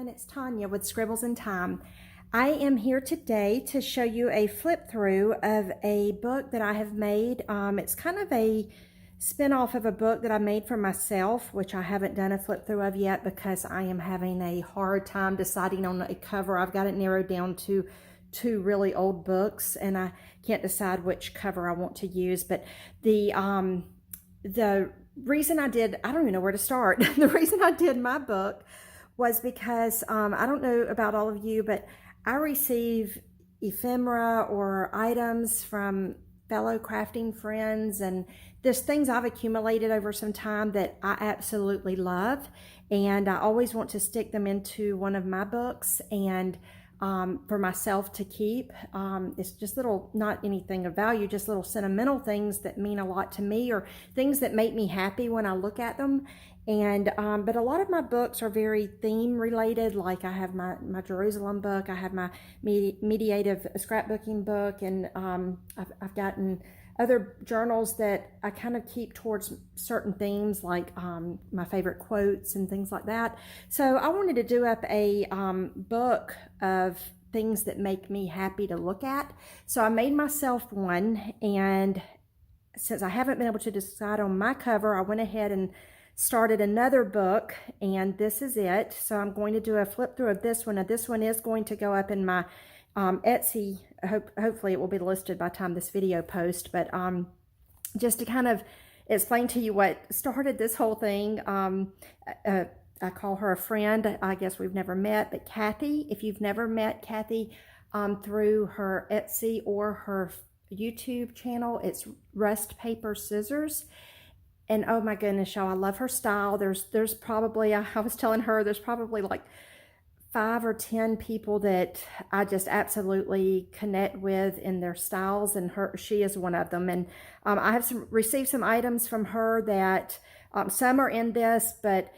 everyone, it's Tanya with Scribbles in Time. I am here today to show you a flip through of a book that I have made. It's kind of a spin-off of a book that I made for myself, which I haven't done a flip through of yet because I am having a hard time deciding on a cover. I've got it narrowed down to two really old books and I can't decide which cover I want to use. But the reason I don't even know where to start. The reason I did my book was because I don't know about all of you, but I receive ephemera or items from fellow crafting friends, and there's things I've accumulated over some time that I absolutely love, and I always want to stick them into one of my books and for myself to keep. It's just little, not anything of value, just little sentimental things that mean a lot to me, or things that make me happy when I look at them. And but a lot of my books are very theme related. Like I have my Jerusalem book, I have my mediative scrapbooking book, and I've gotten other journals that I kind of keep towards certain themes, like my favorite quotes and things like that. So I wanted to do up a book of things that make me happy to look at. So I made myself one, and since I haven't been able to decide on my cover, I went ahead and started another book, and this is it. So I'm going to do a flip through of this one. Now this one is going to go up in my Etsy. Hopefully it will be listed by the time this video posts, but just to kind of explain to you what started this whole thing, I call her a friend. I guess we've never met, but Kathy, if you've never met Kathy through her Etsy or her YouTube channel, it's Rust Paper Scissors. And oh my goodness, y'all, I love her style. There's probably, I was telling her, there's probably like 5 or 10 people that I just absolutely connect with in their styles, and she is one of them. And I have received some items from her that some are in this, but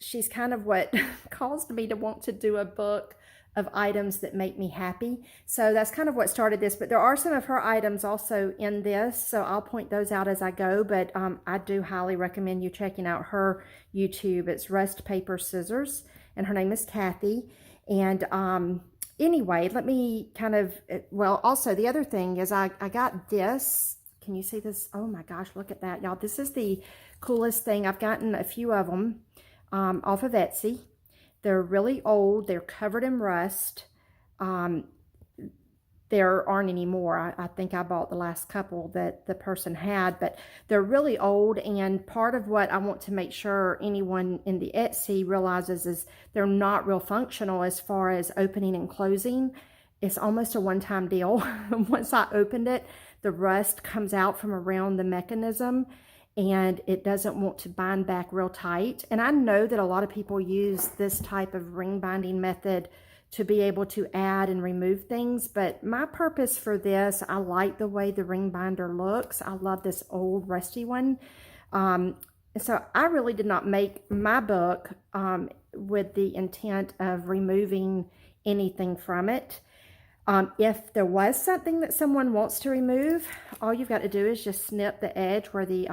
she's kind of what caused me to want to do a book of items that make me happy. So that's kind of what started this, but there are some of her items also in this, so I'll point those out as I go. But I do highly recommend you checking out her YouTube. It's Rust Paper Scissors, and her name is Kathy. And anyway, let me kind of, well, also the other thing is I got this. Can you see this? Oh my gosh, look at that, y'all. This is the coolest thing. I've gotten a few of them off of Etsy. They're really old. They're covered in rust. There aren't any more. I think I bought the last couple that the person had, but they're really old. And part of what I want to make sure anyone in the Etsy realizes is they're not real functional as far as opening and closing. It's almost a one-time deal. Once I opened it, the rust comes out from around the mechanism, and it doesn't want to bind back real tight. And I know that a lot of people use this type of ring binding method to be able to add and remove things, but my purpose for this, I like the way the ring binder looks. I love this old rusty one. So I really did not make my book with the intent of removing anything from it. If there was something that someone wants to remove, all you've got to do is just snip the edge where the,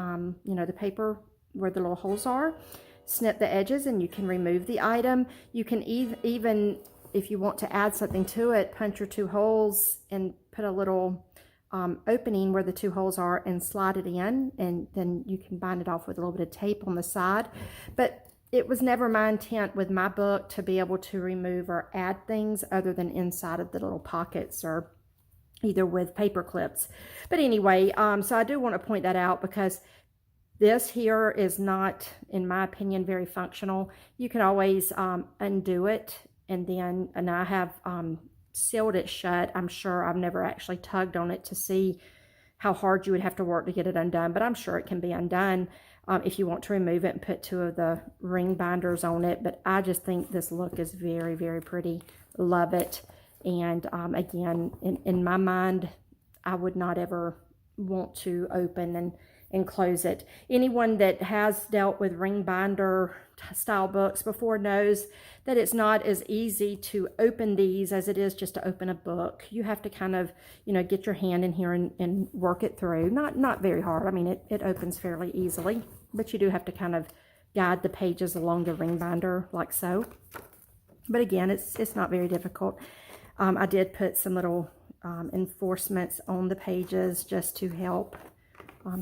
the paper, where the little holes are. Snip the edges and you can remove the item. You can even, if you want to add something to it, punch your 2 holes and put a little opening where the 2 holes are and slide it in, and then you can bind it off with a little bit of tape on the side. But it was never my intent with my book to be able to remove or add things other than inside of the little pockets, or either with paper clips. But anyway, so I do want to point that out, because this here is not, in my opinion, very functional. You can always undo it, and I have sealed it shut. I'm sure I've never actually tugged on it to see how hard you would have to work to get it undone, but I'm sure it can be undone if you want to remove it and put 2 of the ring binders on it. But I just think this look is very, very pretty. Love it. And again, in my mind, I would not ever want to open and close it. Anyone that has dealt with ring binder style books before knows that it's not as easy to open these as it is just to open a book. You have to kind of, get your hand in here and work it through. Not very hard. I mean, it opens fairly easily, but you do have to kind of guide the pages along the ring binder like so. But again, it's not very difficult. I did put some little enforcements on the pages just to help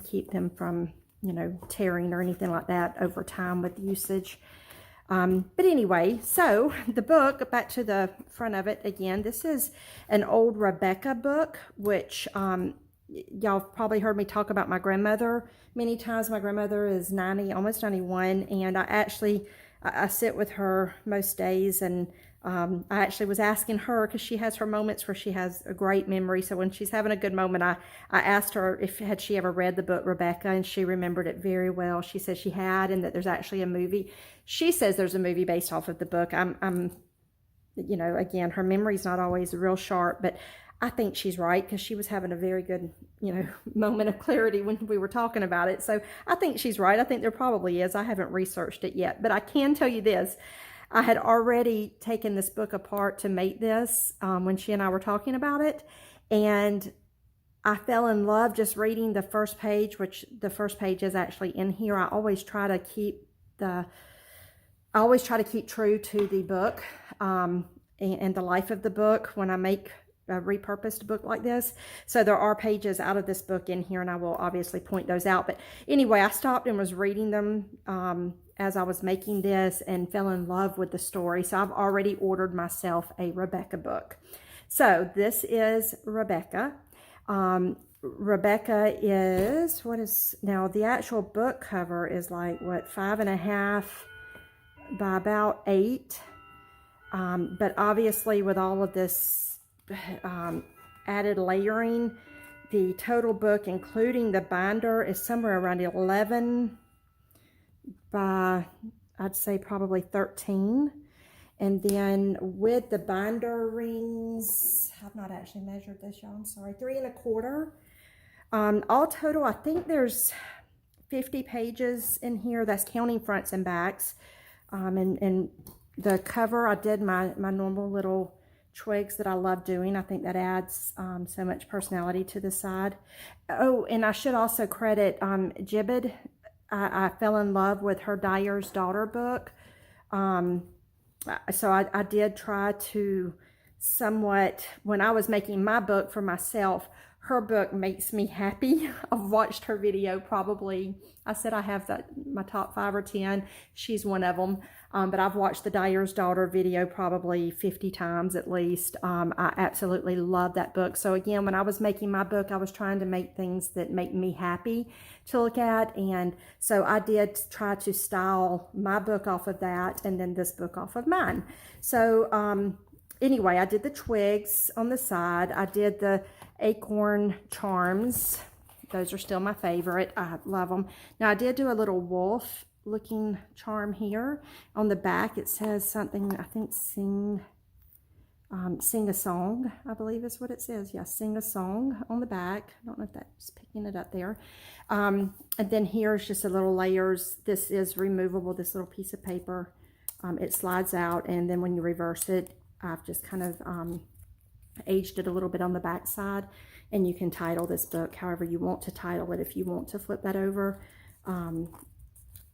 keep them from, you know, tearing or anything like that over time with usage. But anyway, so the book, back to the front of it again, this is an old Rebecca book, which y'all probably heard me talk about my grandmother many times. My grandmother is 90, almost 91, and I sit with her most days, and I actually was asking her, because she has her moments where she has a great memory. So when she's having a good moment, I asked her if had she ever read the book Rebecca, and she remembered it very well. She said she had, and that there's actually a movie. She says there's a movie based off of the book. I'm you know, again, her memory's not always real sharp, but I think she's right, because she was having a very good, you know, moment of clarity when we were talking about it. So I think she's right. I think there probably is. I haven't researched it yet, but I can tell you this. I had already taken this book apart to make this when she and I were talking about it, and I fell in love just reading the first page, which the first page is actually in here. I always try to keep true to the book and the life of the book when I make a repurposed book like this. So there are pages out of this book in here, and I will obviously point those out. But anyway, I stopped and was reading them as I was making this, and fell in love with the story. So I've already ordered myself a Rebecca book. So this is Rebecca. Rebecca is, now the actual book cover is like, what, 5.5 by about 8. But obviously with all of this added layering, the total book, including the binder, is somewhere around 11 by, I'd say probably 13. And then with the binder rings, I've not actually measured this, y'all, I'm sorry, 3.25. All total, I think there's 50 pages in here. That's counting fronts and backs. And the cover, I did my normal little twigs that I love doing. I think that adds so much personality to the side. Oh, and I should also credit Jibbid. I fell in love with her Dyer's Daughter book. So I did try to somewhat, when I was making my book for myself, her book makes me happy. I've watched her video probably, I said I have my top 5 or 10. She's one of them. But I've watched the Dyer's Daughter video probably 50 times at least. I absolutely love that book. So again, when I was making my book, I was trying to make things that make me happy to look at. And so I did try to style my book off of that, and then this book off of mine. So anyway, I did the twigs on the side. I did the acorn charms. Those are still my favorite. I love them. Now I did do a little wolf looking charm here. On the back it says something, I think sing a song, I believe is what it says. Yeah, sing a song on the back. I don't know if that's picking it up there. And then here's just a little layers. This is removable, this little piece of paper. It slides out, and then when you reverse it, I've just kind of aged it a little bit on the back side, and you can title this book however you want to title it. If you want to flip that over,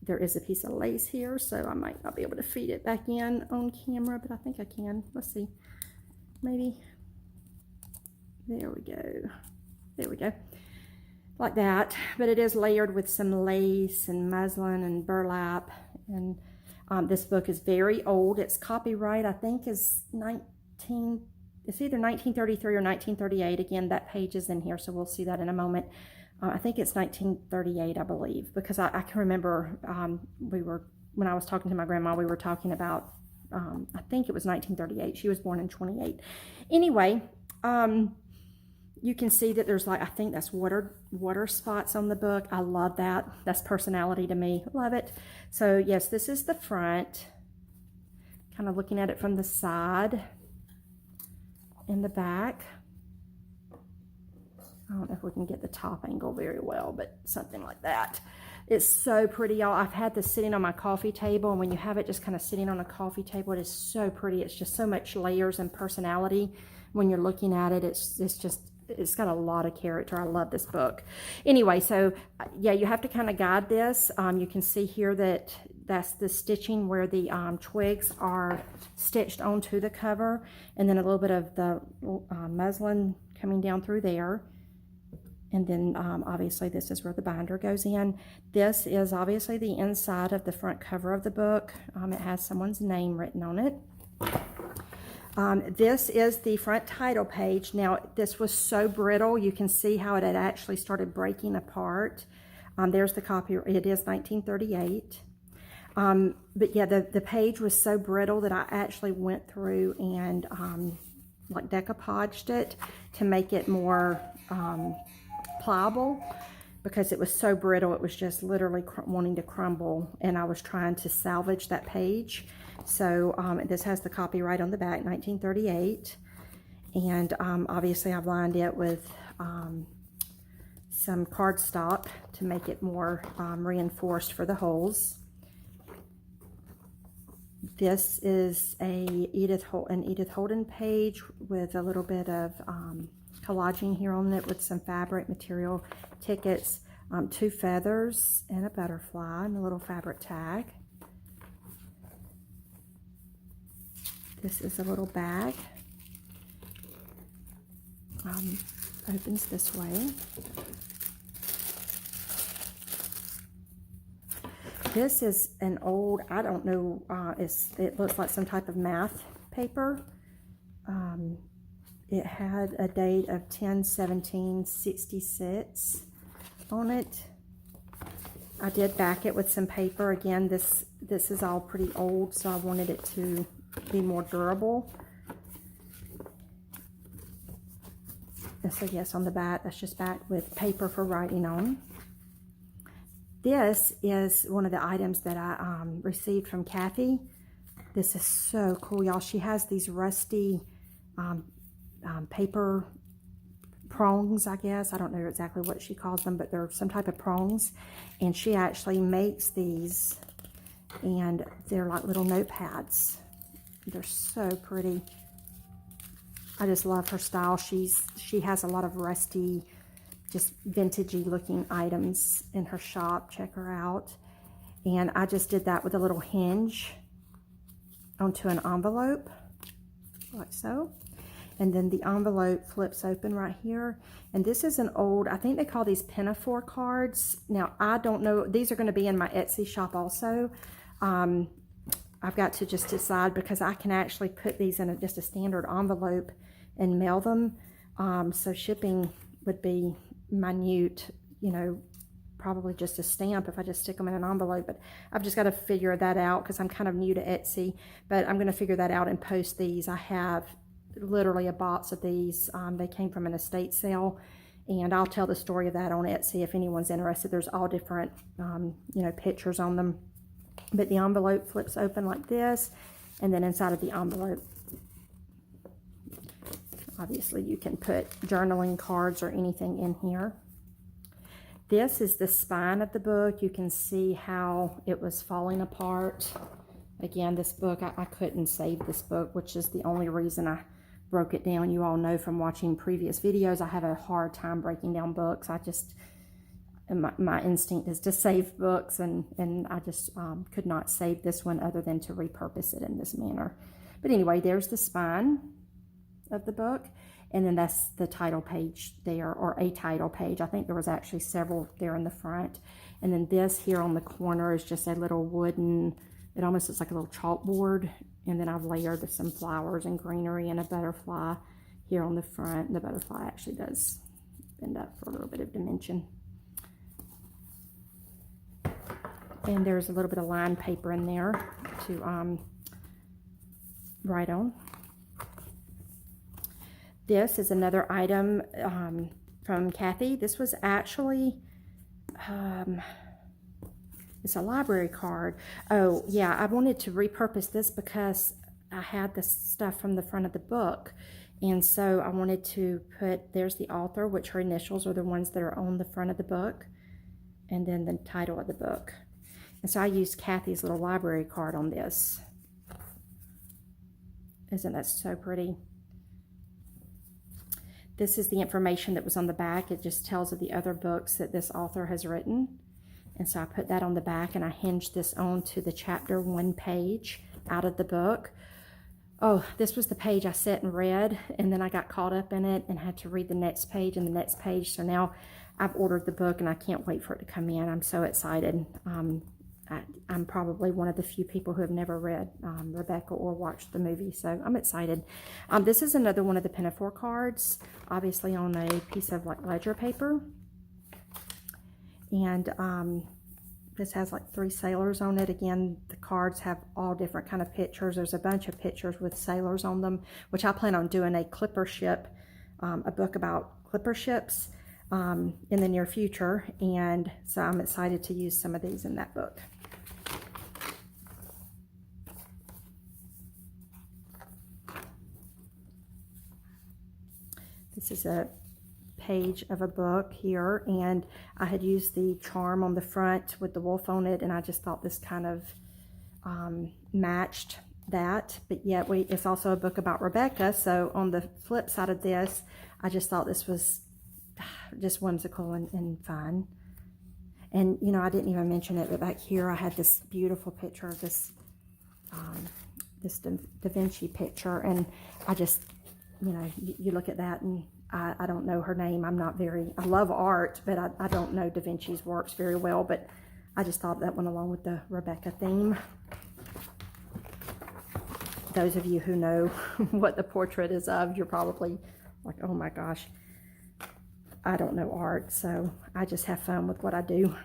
there is a piece of lace here, so I might not be able to feed it back in on camera, but I think I can. Let's see, maybe. There we go. There we go. Like that. But it is layered with some lace and muslin and burlap. And this book is very old. Its copyright, I think, is it's either 1933 or 1938. Again, that page is in here, so we'll see that in a moment. I think it's 1938, I believe, because I can remember when I was talking to my grandma, we were talking about, I think it was 1938. She was born in 28. Anyway, you can see that there's like, I think that's water spots on the book. I love that. That's personality to me. Love it. So yes, this is the front. Kind of looking at it from the side and the back. I don't know if we can get the top angle very well, but something like that. It's so pretty, y'all. I've had this sitting on my coffee table, and when you have it just kind of sitting on a coffee table, it is so pretty. It's just so much layers and personality when you're looking at it. It's got a lot of character. I love this book. Anyway, so yeah, you have to kind of guide this. You can see here that That's the stitching where the twigs are stitched onto the cover, and then a little bit of the muslin coming down through there. And then obviously this is where the binder goes in. This is obviously the inside of the front cover of the book. It has someone's name written on it. This is the front title page. Now, this was so brittle, you can see how it had actually started breaking apart. There's the copy. It is 1938. But yeah, the page was so brittle that I actually went through and like decoupaged it to make it more pliable, because it was so brittle. It was just literally wanting to crumble, and I was trying to salvage that page. So this has the copyright on the back, 1938, and obviously I've lined it with some cardstock to make it more reinforced for the holes. This is an Edith Holden page with a little bit of collaging here on it with some fabric material tickets, 2 feathers and a butterfly and a little fabric tag. This is a little bag. Opens this way. This is an old, I don't know, it looks like some type of math paper. It had a date of 10/17/66 on it. I did back it with some paper. Again, this is all pretty old, so I wanted it to be more durable. And so yes, on the back, that's just backed with paper for writing on. This is one of the items that I received from Kathy. This is so cool, y'all. She has these rusty paper prongs, I guess. I don't know exactly what she calls them, but they're some type of prongs. And she actually makes these, and they're like little notepads. They're so pretty. I just love her style. She has a lot of rusty, just vintagey looking items in her shop. Check her out. And I just did that with a little hinge onto an envelope, like so. And then the envelope flips open right here. And this is an old, I think they call these pinafore cards. Now, I don't know, these are going to be in my Etsy shop also. I've got to just decide, because I can actually put these in just a standard envelope and mail them. So shipping would be minute, you know, probably just a stamp if I just stick them in an envelope. But I've just got to figure that out, because I'm kind of new to Etsy. But I'm going to figure that out and post these. I have literally a box of these. They came from an estate sale, and I'll tell the story of that on Etsy if anyone's interested. There's all different, you know, pictures on them. But the envelope flips open like this, and then inside of the envelope, obviously you can put journaling cards or anything in here. This is the spine of the book. You can see how it was falling apart. Again, this book, I couldn't save this book, which is the only reason I broke it down. You all know from watching previous videos, I have a hard time breaking down books. I just, my instinct is to save books, and I just could not save this one other than to repurpose it in this manner. But anyway, there's the spine of the book, and then that's the title page there, or a title page. I think there was actually several there in the front. And then this here on the corner is just a little wooden, it almost looks like a little chalkboard, and then I've layered some flowers and greenery and a butterfly here on the front. The butterfly actually does bend up for a little bit of dimension. And there's a little bit of lined paper in there to write on. This is another item from Kathy. This was actually, it's a library card. Oh yeah, I wanted to repurpose this because I had this stuff from the front of the book. And so I wanted to put, there's the author, which her initials are the ones that are on the front of the book, and then the title of the book. And so I used Kathy's little library card on this. Isn't that so pretty? This is the information that was on the back. It just tells of the other books that this author has written. And so I put that on the back, and I hinged this on to the chapter 1 page out of the book. Oh, this was the page I sat and read, and then I got caught up in it and had to read the next page and the next page. So now I've ordered the book, and I can't wait for it to come in. I'm so excited. I'm probably one of the few people who have never read Rebecca or watched the movie, so I'm excited. This is another one of the Pinafore cards, obviously on a piece of like ledger paper. And this has like 3 sailors on it. Again, the cards have all different kind of pictures. There's a bunch of pictures with sailors on them, which I plan on doing a clipper ship, a book about clipper ships in the near future. And so I'm excited to use some of these in that book. This is a page of a book here, and I had used the charm on the front with the wolf on it, and I just thought this kind of matched that, but yet it's also a book about Rebecca. So on the flip side of this, I just thought this was just whimsical and fun. And you know, I didn't even mention it, but back here I had this beautiful picture of this this Da Vinci picture, and I just, you know, you look at that, and I don't know her name. I love art, but I don't know Da Vinci's works very well, but I just thought that went along with the Rebecca theme. Those of you who know what the portrait is of, you're probably like, oh my gosh, I don't know art, so I just have fun with what I do.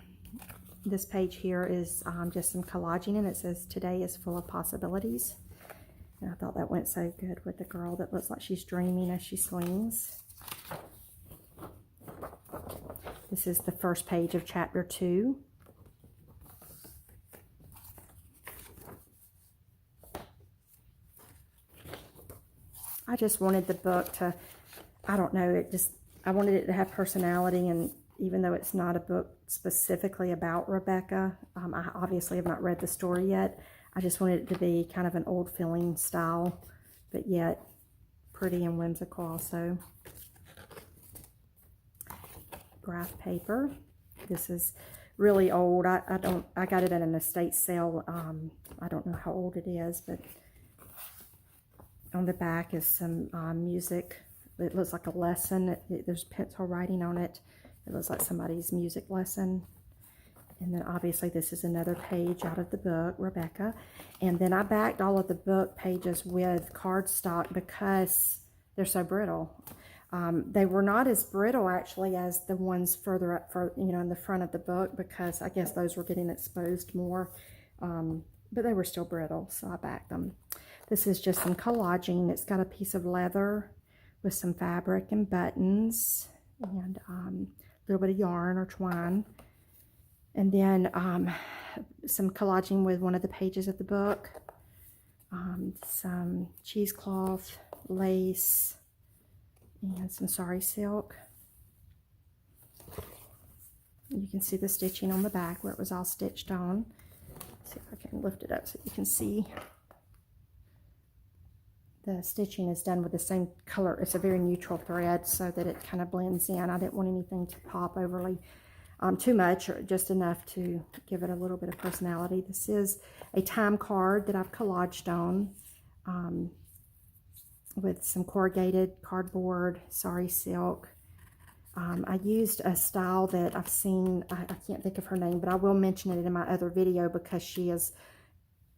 This page here is just some collaging, and it says, "Today is full of possibilities." And I thought that went so good with the girl that looks like she's dreaming as she swings. This is the first page of chapter 2. I just wanted the book to, I don't know, I wanted it to have personality, and even though it's not a book specifically about Rebecca, I obviously have not read the story yet. I just wanted it to be kind of an old feeling style, but yet pretty and whimsical also. Graph paper. This is really old. I got it at an estate sale. I don't know how old it is, but on the back is some music. It looks like a lesson. There's pencil writing on it. It looks like somebody's music lesson. And then obviously this is another page out of the book, Rebecca. And then I backed all of the book pages with cardstock because they're so brittle. They were not as brittle actually as the ones further up, in the front of the book, because I guess those were getting exposed more. But they were still brittle, so I backed them. This is just some collaging. It's got a piece of leather with some fabric and buttons, and a little bit of yarn or twine. And then some collaging with one of the pages of the book. Some cheesecloth, lace, and some sari silk. You can see the stitching on the back where it was all stitched on. Let's see if I can lift it up so you can see. The stitching is done with the same color. It's a very neutral thread so that it kind of blends in. I didn't want anything to pop overly too much, or just enough to give it a little bit of personality. This is a time card that I've collaged on with some corrugated cardboard, sari silk. I used a style that I've seen, I can't think of her name, but I will mention it in my other video because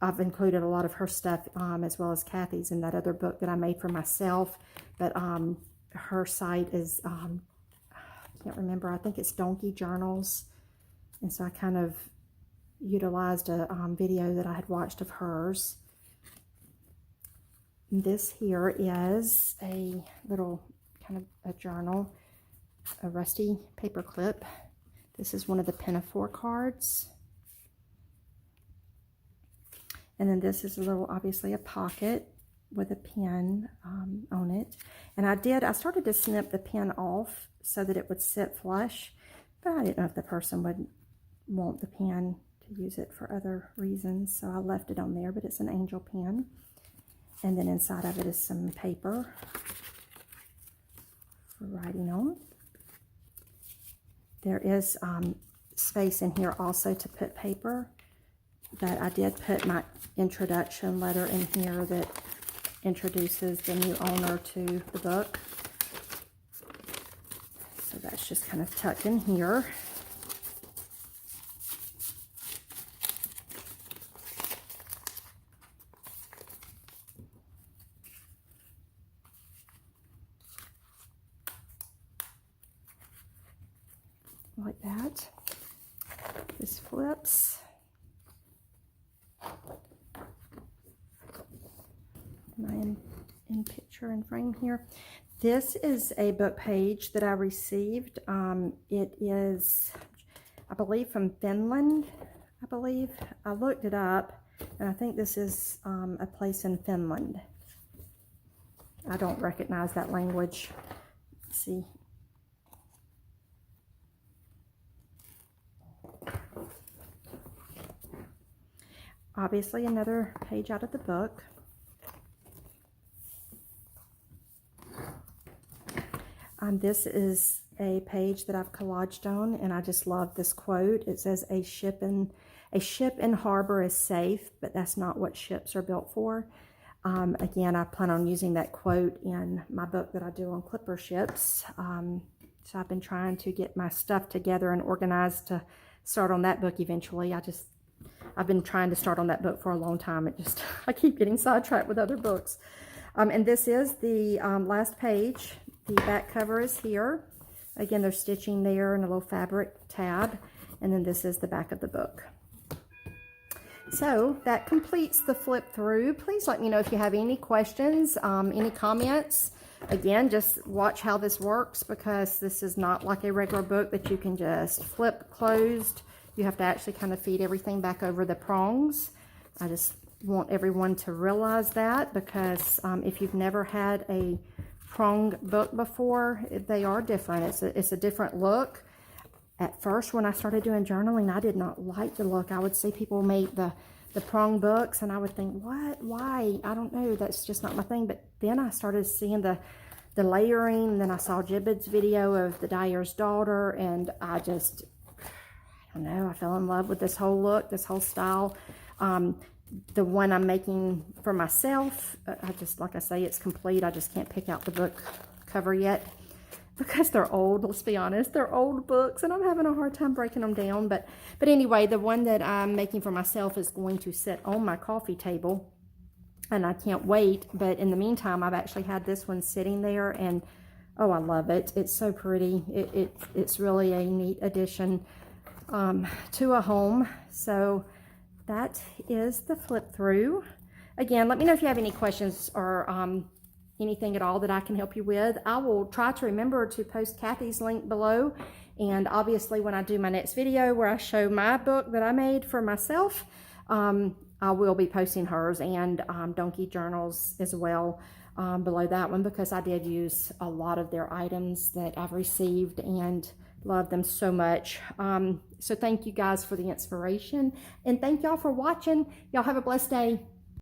I've included a lot of her stuff as well as Kathy's in that other book that I made for myself. But her site is, I can't remember, I think it's Donkey Journals. And so I kind of utilized a video that I had watched of hers. This here is a little kind of a journal, a rusty paper clip. This is one of the Pinafore cards. And then this is a little, obviously a pocket with a pen on it. And I started to snip the pen off so that it would sit flush, but I didn't know if the person would want the pen to use it for other reasons, so I left it on there, but it's an angel pen. And then inside of it is some paper for writing on. There is space in here also to put paper, but I did put my introduction letter in here that introduces the new owner to the book. So that's just kind of tucked in here. Like that. This flips. Am I in picture and frame here? This is a book page that I received. It is, I believe, from Finland. I believe I looked it up, and I think this is a place in Finland. I don't recognize that language. Let's see. Obviously, another page out of the book. This is a page that I've collaged on, and I just love this quote. It says, a ship in harbor is safe, but that's not what ships are built for. Again, I plan on using that quote in my book that I do on clipper ships. So I've been trying to get my stuff together and organized to start on that book eventually. I've been trying to start on that book for a long time. I keep getting sidetracked with other books. And this is the last page. The back cover is here. Again, there's stitching there and a little fabric tab. And then this is the back of the book. So that completes the flip through. Please let me know if you have any questions, any comments. Again, just watch how this works, because this is not like a regular book that you can just flip closed. You have to actually kind of feed everything back over the prongs. I just want everyone to realize that, because if you've never had a pronged book before, they are different. It's a different look. At first, when I started doing journaling, I did not like the look. I would see people make the pronged books, and I would think, what? Why? I don't know. That's just not my thing. But then I started seeing the layering, and then I saw Jibbit's video of the dyer's daughter, and I don't know, I fell in love with this whole look, this whole style. The one I'm making for myself, like I say, it's complete. I just can't pick out the book cover yet, because they're old. Let's be honest, they're old books, and I'm having a hard time breaking them down. But anyway, the one that I'm making for myself is going to sit on my coffee table, and I can't wait. But in the meantime, I've actually had this one sitting there, and oh, I love it. It's so pretty. It's really a neat addition to a home. So that is the flip through. Again, let me know if you have any questions or anything at all that I can help you with. I will try to remember to post Kathy's link below, and obviously when I do my next video where I show my book that I made for myself, I will be posting hers and Donkey Journals as well below that one, because I did use a lot of their items that I've received and love them so much. So thank you guys for the inspiration, and thank y'all for watching. Y'all have a blessed day.